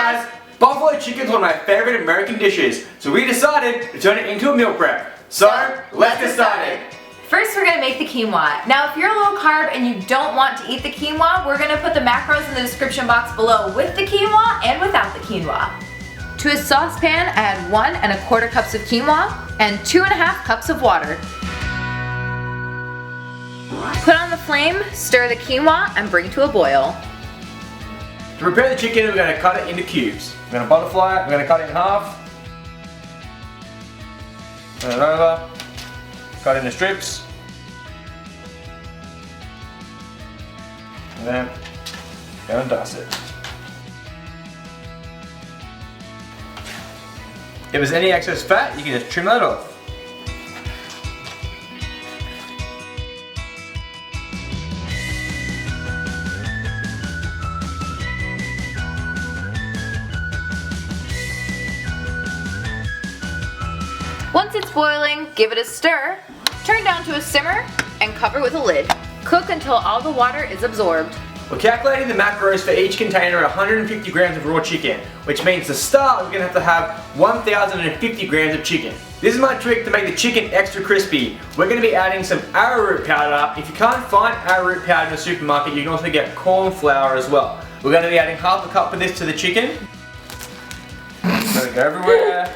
guys! Buffalo chicken is one of my favorite American dishes, so we decided to turn it into a meal prep. So, let's get started. First, we're gonna make the quinoa. Now, if you're low carb and you don't want to eat the quinoa, we're gonna put the macros in the description box below with the quinoa and without the quinoa. To a saucepan, add 1 1/4 cups of quinoa and 2 1/2 cups of water. Put on the flame, stir the quinoa, and bring to a boil. To prepare the chicken, we're going to cut it into cubes. We're going to butterfly it, we're going to cut it in half. Turn it over, cut it into strips. And then go and dust it. If there's any excess fat, you can just trim that off. Once it's boiling, give it a stir, turn down to a simmer, and cover with a lid. Cook until all the water is absorbed. We're calculating the macros for each container at 150 grams of raw chicken, which means to start we're going to have 1,050 grams of chicken. This is my trick to make the chicken extra crispy. We're going to be adding some arrowroot powder. If you can't find arrowroot powder in the supermarket, you can also get corn flour as well. We're going to be adding 1/2 cup of this to the chicken. It's going to go everywhere.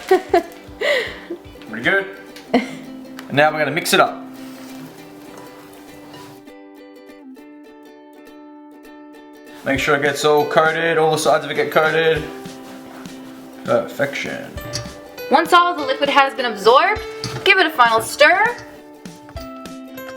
Pretty good. And now we're going to mix it up. Make sure it gets all coated, all the sides of it get coated. Perfection. Once all the liquid has been absorbed, give it a final stir.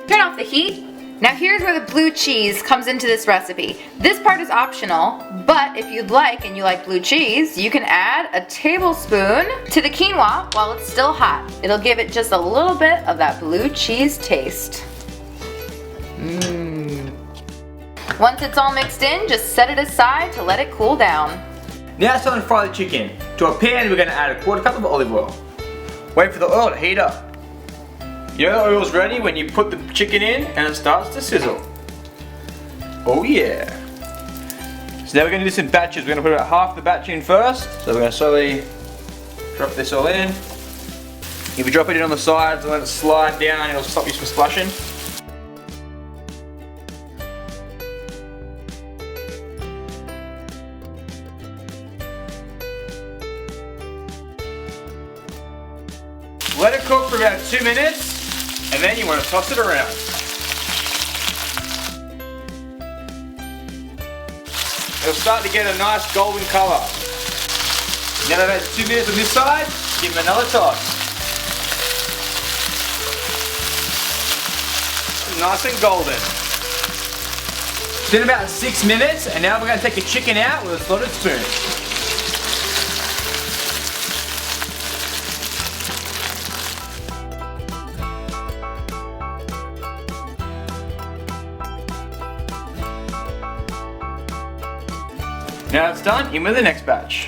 Turn off the heat. Now here's where the blue cheese comes into this recipe. This part is optional, but if you'd like and you like blue cheese, you can add a tablespoon to the quinoa while it's still hot. It'll give it just a little bit of that blue cheese taste. Once it's all mixed in, just set it aside to let it cool down. Now it's time to fry the chicken. To a pan, we're going to add 1/4 cup of olive oil. Wait for the oil to heat up. Your oil's ready when you put the chicken in and it starts to sizzle. Oh yeah. So now we're going to do this in batches. We're going to put about half the batch in first. So we're going to slowly drop this all in. If you drop it in on the sides and let it slide down, it'll stop you from splashing. Let it cook for about 2 minutes. And then you want to toss it around. It'll start to get a nice golden colour. Now that it's 2 minutes on this side, give them another toss. Nice and golden. It's been about 6 minutes, and now we're going to take the chicken out with a slotted spoon. Now it's done, in with the next batch.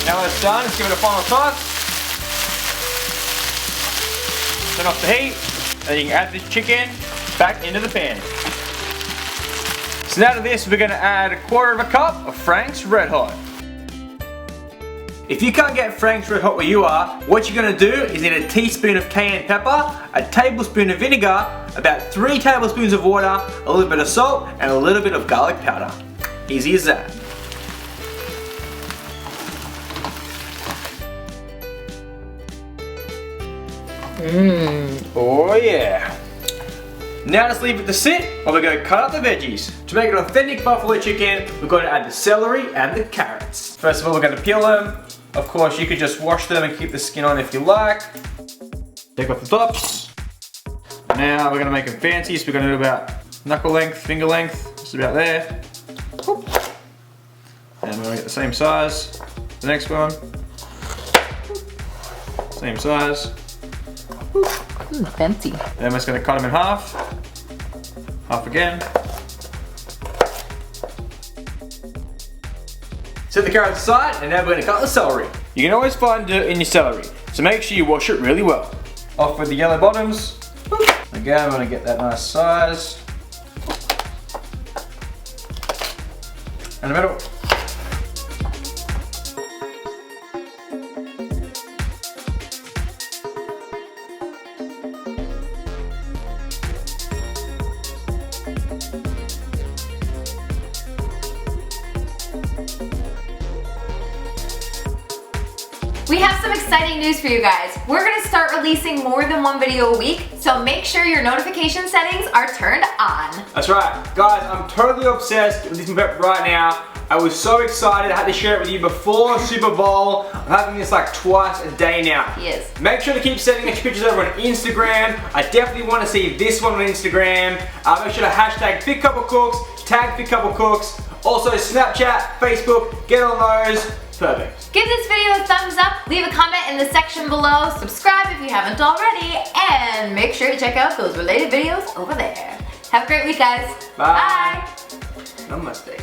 Now when it's done, let's give it a final toss. Turn off the heat, and then you can add the chicken back into the pan. So now to this, we're going to add 1/4 cup of Frank's Red Hot. If you can't get Frank's Red Hot where you are, what you're going to do is need a teaspoon of cayenne pepper, a tablespoon of vinegar, about 3 tablespoons of water, a little bit of salt, and a little bit of garlic powder. Easy as that. Oh yeah. Now let's leave it to sit while we're going to cut up the veggies. To make an authentic buffalo chicken, we're going to add the celery and the carrots. First of all, we're going to peel them. Of course, you could just wash them and keep the skin on if you like. Take off the tops. Now we're going to make them fancy, so we're going to do about knuckle length, finger length, just about there. And we're going to get the same size. The next one. Same size. Fancy. Then we're just going to cut them in half. Half again. Set the carrots aside, and now we're going to cut the celery. You can always find dirt in your celery, so make sure you wash it really well. Off with the yellow bottoms. Again, I'm going to get that nice size. And the middle. We have some exciting news for you guys. We're gonna start releasing more than one video a week, so make sure your notification settings are turned on. That's right. Guys, I'm totally obsessed with this prep right now. I was so excited. I had to share it with you before Super Bowl. I'm having this like twice a day now. Yes. Make sure to keep sending us pictures over on Instagram. I definitely want to see this one on Instagram. Make sure to hashtag Fit Couple Cooks, tag Fit Couple Cooks. Also Snapchat, Facebook, get on those. Perfect. Give this video a thumbs up, leave a comment in the section below, subscribe if you haven't already, and make sure to check out those related videos over there. Have a great week, guys. Bye. Namaste.